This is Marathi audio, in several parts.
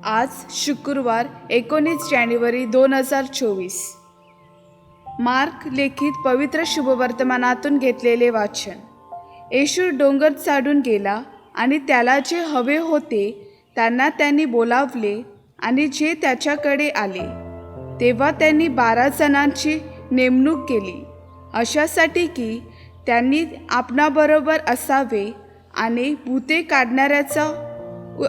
आज शुक्रवार 19 जानेवारी 2024. मार्क लिखित पवित्र शुभवर्तमानातून घेतलेले वाचन. येशू डोंगर चढून गेला आणि त्याला जे हवे होते त्यांना त्यांनी बोलावले आणि जे त्याच्याकडे आले. तेव्हा त्यांनी 12 जणांची नेमणूक केली, अशासाठी की त्यांनी आपणाबरोबर असावे आणि भूते काढणाऱ्याचा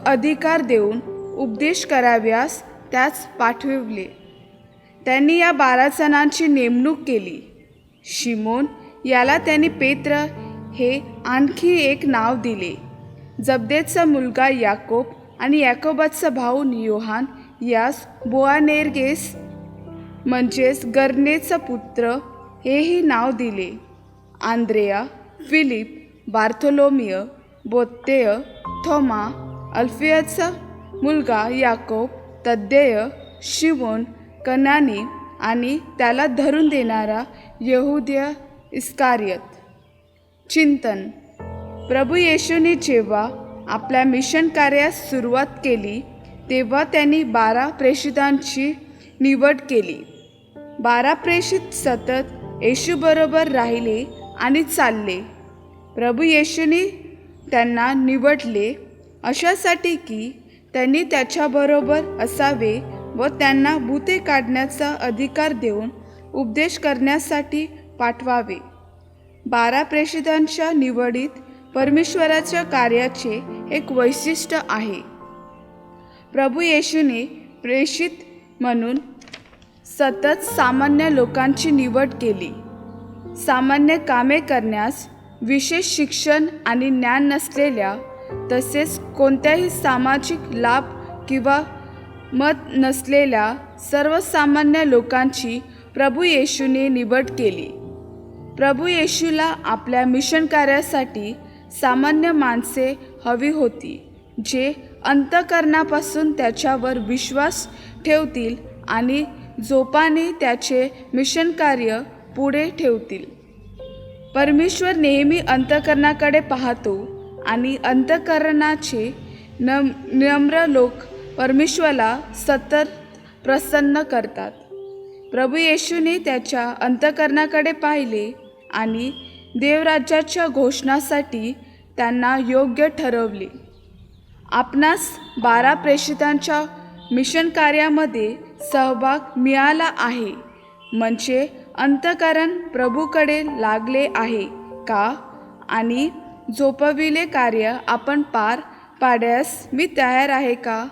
अधिकार देऊन उपदेश कराव्यास त्यास पाठविले. त्यांनी या 12 जणांची नेमणूक केली. शिमोन याला त्यांनी पेत्र हे आणखी एक नाव दिले, जब्देचा मुलगा याकोब आणि याकोबाचा भाऊ योहान यास बोआनेर्गेस म्हणजेच गर्नेचा पुत्र हेही नाव दिले. आंद्रेया, फिलिप, बार्थोलोमिय, बोत्तेय, थोमा, अल्फियाचा मुलगा याकोब, तद्देय, शिमोन कनानी आणि त्याला धरून देणारा यहुद्या इस्कारियत. चिंतन. प्रभू येशूने जेव्हा आपल्या मिशन कार्यास सुरुवात केली तेव्हा त्यांनी 12 प्रेषितांची निवड केली. 12 प्रेषित सतत येशूबरोबर राहिले आणि चालले. प्रभू येशूने त्यांना निवडले अशासाठी की त्यांनी त्याच्याबरोबर असावे व त्यांना भूते काढण्याचा अधिकार देऊन उपदेश करण्यासाठी पाठवावे. 12 प्रेषितांच्या निवडीत परमेश्वराच्या कार्याचे एक वैशिष्ट्य आहे. प्रभू येशूने प्रेषित म्हणून सतत सामान्य लोकांची निवड केली. सामान्य कामे करण्यास विशेष शिक्षण आणि ज्ञान नसलेल्या, तसेच कोणत्याही सामाजिक लाभ किंवा मत नसलेल्या सर्वसामान्य लोकांची प्रभू येशूने निवड केली. प्रभू येशूला आपल्या मिशन कार्यासाठी सामान्य माणसे हवी होती, जे अंतःकरणापासून त्याच्यावर विश्वास ठेवतील आणि जोपाने त्याचे मिशन कार्य पुढे ठेवतील. परमेश्वर नेहमी अंतःकरणाकडे पाहतो आणि अंतःकरणाचे नम्र लोक परमेश्वराला सतत प्रसन्न करतात. प्रभू येशूने त्याच्या अंतःकरणाकडे पाहिले आणि देवराज्याच्या घोषणासाठी त्यांना योग्य ठरवले. आपणास 12 प्रेषितांच्या मिशन कार्यामध्ये सहभाग मिळाला आहे, म्हणजे अंतःकरण प्रभूकडे लागले आहे का आणि जोपविले कार्य आपण पार पाडण्यास मी तयार आहे का?